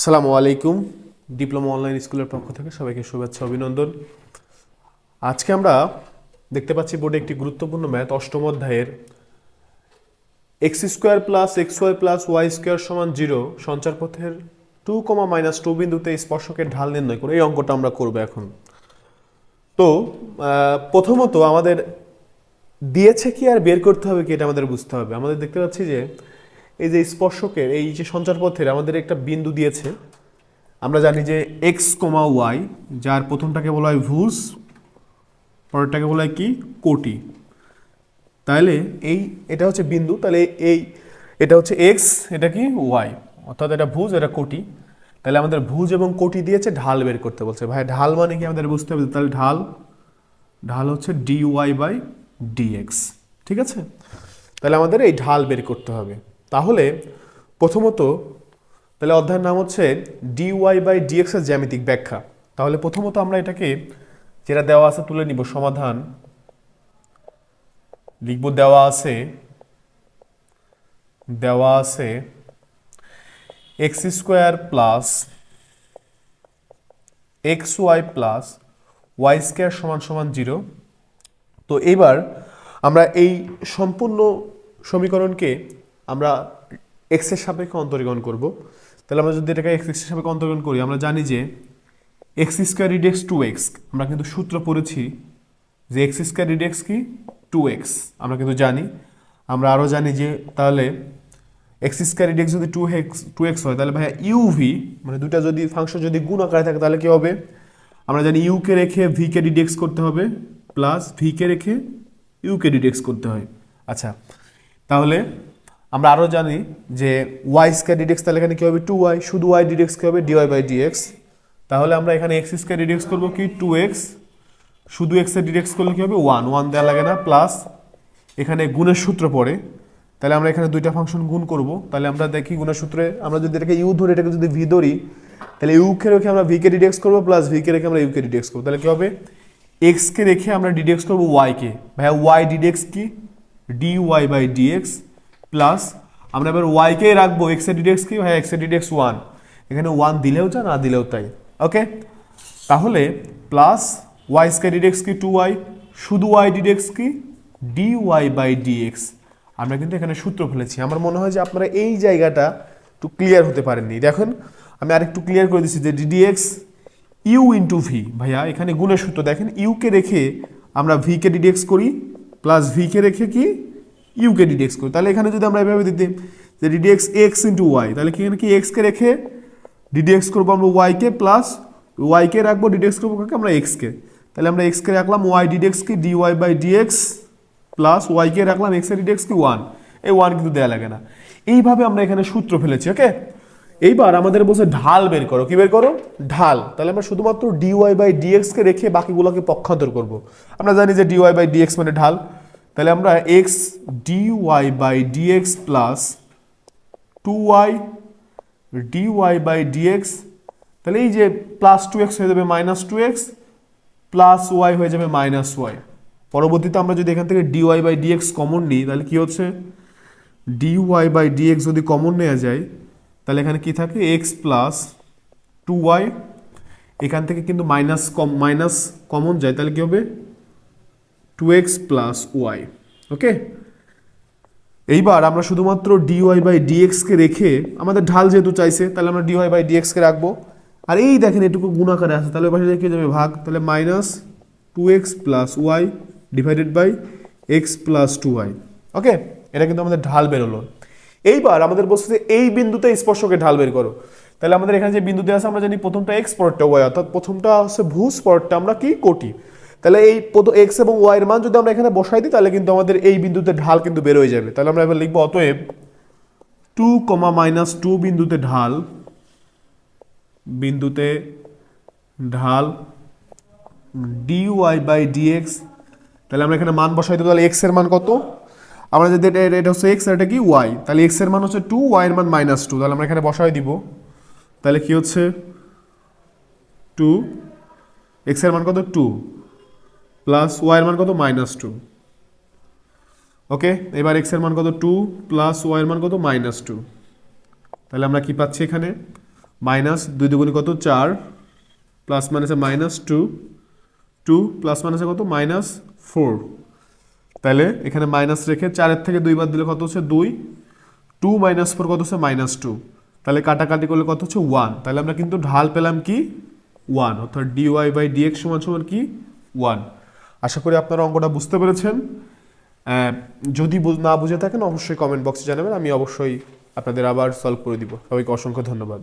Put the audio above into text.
আসসালামু আলাইকুম। Diploma online স্কুলের পক্ষ থেকে সবাইকে শুভেচ্ছা অভিনন্দন। আজকে আমরা দেখতে পাচ্ছি বোর্ডে একটি গুরুত্বপূর্ণ ম্যাথ অষ্টম অধ্যায়ের x square plus x y plus y square সমান 0 সঞ্চারপথের 2, -2 বিন্দুতে স্পর্শকের ঢাল নির্ণয় করে এই অঙ্কটা আমরা করব এখন। তো প্রথমত আমাদের দিয়েছে কি আর বের করতে হবে কি এটা আমাদের বুঝতে হবে। আমাদের দেখতে পাচ্ছি যে এই যে স্পর্শকের এই যে সঞ্চারপথের আমাদের একটা বিন্দু দিয়েছে। আমরা জানি যে এক্স কমা ওয়াই, যার প্রথমটাকে বলা হয় ভুজ, পরেরটাকে বলা হয় কি কোটি। তাহলে এটা হচ্ছে বিন্দু, তাহলে এটা হচ্ছে এক্স, এটা কি ওয়াই, অর্থাৎ এটা ভুজ, এটা কোটি। তাহলে আমাদের ভুজ এবং কোটি দিয়েছে, ঢাল বের করতে বলছে। ভাই ঢাল মানে কি আমাদের বুঝতে হবে। তাহলে ঢাল হচ্ছে ডি ওয়াই বাই ডিএক্স। ঠিক আছে, তাহলে আমাদের এই ঢাল বের করতে হবে। তাহলে প্রথমত তাহলে অধ্যায়ের নাম হচ্ছে ডিওয়াই বাই ডিএক্স এর জ্যামিতিক ব্যাখ্যা। তাহলে প্রথমত আমরা এটাকে যেটা দেওয়া আছে তুলে নিব, সমাধান লিখব। দেওয়া আছে x square plus x y plus y square সমান সমান 0। তো এইবার আমরা এই সম্পূর্ণ সমীকরণকে আমরা এক্স এর সাপেক্ষে অন্তরীকরণ করব। তাহলে আমরা যদি এটাকে এক্স এর সাপেক্ষে অন্তরীকরণ করি, আমরা জানি যে এক্স স্কোয়ার ইডেক্স 2x। আমরা কিন্তু সূত্র পড়েছি যে এক্স স্কোয়ার ইডেক্স কি 2x, আমরা কিন্তু জানি। আমরা আরও জানি যে তাহলে এক্স স্কোয়ার ইডেক্স যদি 2x হয়, তাহলে ভাইয়া ইউভি মানে দুটা যদি ফাংশন যদি গুণ আকারে থাকে তাহলে কি হবে। আমরা জানি ইউকে রেখে ভিকে ডিডেক্স করতে হবে, প্লাস ভিকে রেখে ইউকে ডিডেক্স করতে হয়। আচ্ছা, তাহলে আমরা আরও জানি যে ওয়াই স্কোয়ার ডিডেক্স, তাহলে এখানে কী হবে 2y, শুধু ওয়াই ডিডেক্স কী হবে ডিওয়াই বাই ডিএক্স। তাহলে আমরা এখানে এক্স স্কোয়ার ডিডেক্স করবো কি 2x, শুধু এক্স এর ডিডেক্স করলে কী হবে 1 দেওয়া লাগে না, প্লাস এখানে গুণের সূত্র পড়ে। তাহলে আমরা এখানে দুইটা ফাংশন গুণ করব। তাহলে আমরা দেখি গুণের সূত্রে আমরা যদি এটাকে ইউ ধরি, এটাকে যদি ভি ধরি, তাহলে ইউকে রেখে আমরা ভিকে ডিডেক্স করবো, প্লাস ভিকে রেখে আমরা ইউকে ডিডেক্স করবো। তাহলে কী হবে এক্সকে রেখে আমরা ডিডেক্স করবো ওয়াইকে। ভাইয়া ওয়াই ডিডেক্স কি D Y by dx, plus আমরা এবার ওয়াইকে রাখবো এক্স এর ডিডেক্স কি ভাইয়া এক্স এর ডিডেক্স 1। এখানে 1 দিলেও যা না দিলেও তাই। ওকে, তাহলে প্লাস ওয়াই স্কোয়ার ডিডেক্স কি 2y, শুধু ওয়াই ডিডেক্স কি ডি ওয়াই বাই ডিএক্স। আমরা কিন্তু এখানে সূত্র ফেলেছি। আমার মনে হয় যে আপনারা এই জায়গাটা একটু ক্লিয়ার হতে পারেননি। দেখুন আমি আরেকটু ক্লিয়ার করে দিচ্ছি যে ডিডিএক্স ইউ ইন্টু ভি। ভাইয়া এখানে গুণের সূত্র দেখেন, ইউকে রেখে আমরা ভিকে ডিডেক্স করি, প্লাস ভিকে রেখে কি ইউকে ডিডেক্স করি। তাহলে এখানে যদি আমরা এভাবে দিতে যে ডিডিএক্স এক্স ইন্টু ওয়াই, তাহলে এখানে কি এক্সকে রেখে ডিডেক্স করবো আমরা ওয়াইকে, প্লাস ওয়াইকে রাখবো ডিডেক্স করবো কাকে আমরা এক্সকে। তাহলে আমরা এক্সকে রাখলাম ওয়াই ডিডেক্স কি D Y by dx, plus ওয়াইকে রাখলাম এক্স এর ডিডেক্স কি 1। এই 1 কিন্তু দেওয়া লাগে না। এইভাবে আমরা এখানে সূত্র ফেলেছি। ওকে, এইবার আমাদের বলছে ঢাল বের করো। কি বের করো ঢাল। তাহলে আমরা শুধুমাত্র ডিওয়াই বাই ডিএক্সকে রেখে বাকিগুলোকে পক্ষান্তর করব। আমরা জানি যে ডিওয়াই বাই ডিএক্স মানে ঢাল। তাহলে আমরা x d y by dx plus 2y d y by d x, তাহলে এই যে প্লাস 2x হয়ে যাবে মাইনাস 2x, প্লাস ওয়াই হয়ে যাবে মাইনাস ওয়াই। পরবর্তীতে আমরা যদি এখান থেকে ডিওয়াই বাই ডিএক্স কমন নিই, তাহলে কি হচ্ছে ডিওয়াই বাই ডিএক্স যদি কমন নেওয়া যায়, তাহলে এখানে কি থাকে এক্স প্লাস 2y। এখান থেকে কিন্তু মাইনাস কমন যায়, তাহলে কি হবে 2x প্লাস ওয়াই। ওকে, এইবার আমরা শুধুমাত্র ডিওয়াই বাই ডিএক্সকে রেখে আমাদের ঢাল যেহেতু চাইছে, তাহলে আমরা ডিওয়াই বাই ডিএক্সকে রাখবো। আর এই দেখেন এটুকু গুণাকারে আছে, তাহলে পাশে রেখে যাবে ভাগ। তাহলে minus 2x plus y divided by x plus 2y। Okay, এটা কিন্তু আমাদের ঢাল বেরোলো। এইবার আমাদের বলছে এই বিন্দুতে স্পর্শকে ঢাল বের করো। তাহলে আমাদের এখানে যে বিন্দুতে আছে আমরা জানি প্রথমটা এক্স, পরেরটা ওয়াই, অর্থাৎ প্রথমটা হচ্ছে ভুজ, পরেরটা আমরা কি কোটি। তাহলে এই এক্স এবং ওয়াই এর মান যদি আমরা এখানে বসাই দিই, তাহলে কিন্তু আমাদের এই বিন্দুতে ঢাল কিন্তু বের হয়ে যাবে। তাহলে আমরা এবার লিখবো অতএব 2, বিন্দুতে ঢাল ডিওয়াই বাই ডিএক্স। তাহলে আমরা এখানে মান বসাই দেবো। তাহলে এক্স এর মান কত, আমরা যদি এটা হচ্ছে এক্স আর এটা কি ওয়াই, তাহলে এক্স এর মান হচ্ছে 2, ওয়াই এর মান -2। তাহলে আমরা এখানে বসাই দিব। তাহলে কি হচ্ছে 2, এক্স এর মান কত 2, প্লাস ওয়াই এর মান কত -2। ওকে, এবার এক্স এর মান কত 2 প্লাস ওয়াই এর মান কত -2। তাহলে আমরা কি পাচ্ছি এখানে মাইনাস 2 দুগুণে কত 4, প্লাস মাইনাসে -2, 2 প্লাস মাইনাসে কত -4। তাহলে এখানে মাইনাস রেখে 4-এর থেকে 2 বাদ দিলে কত হচ্ছে 2, 2 - 4 কত হচ্ছে -2। তাহলে কাটাকাটি করলে কত হচ্ছে 1। তাহলে আমরা কিন্তু ঢাল পেলাম কি 1, অর্থাৎ dy/dx সমান কি 1। আশা করি আপনারা অঙ্কটা বুঝতে পেরেছেন। যদি না বুঝে থাকেন অবশ্যই কমেন্ট বক্সে জানাবেন, আমি অবশ্যই আপনাদের আবার সলভ করে দিব। সবাইকে অসংখ্য ধন্যবাদ।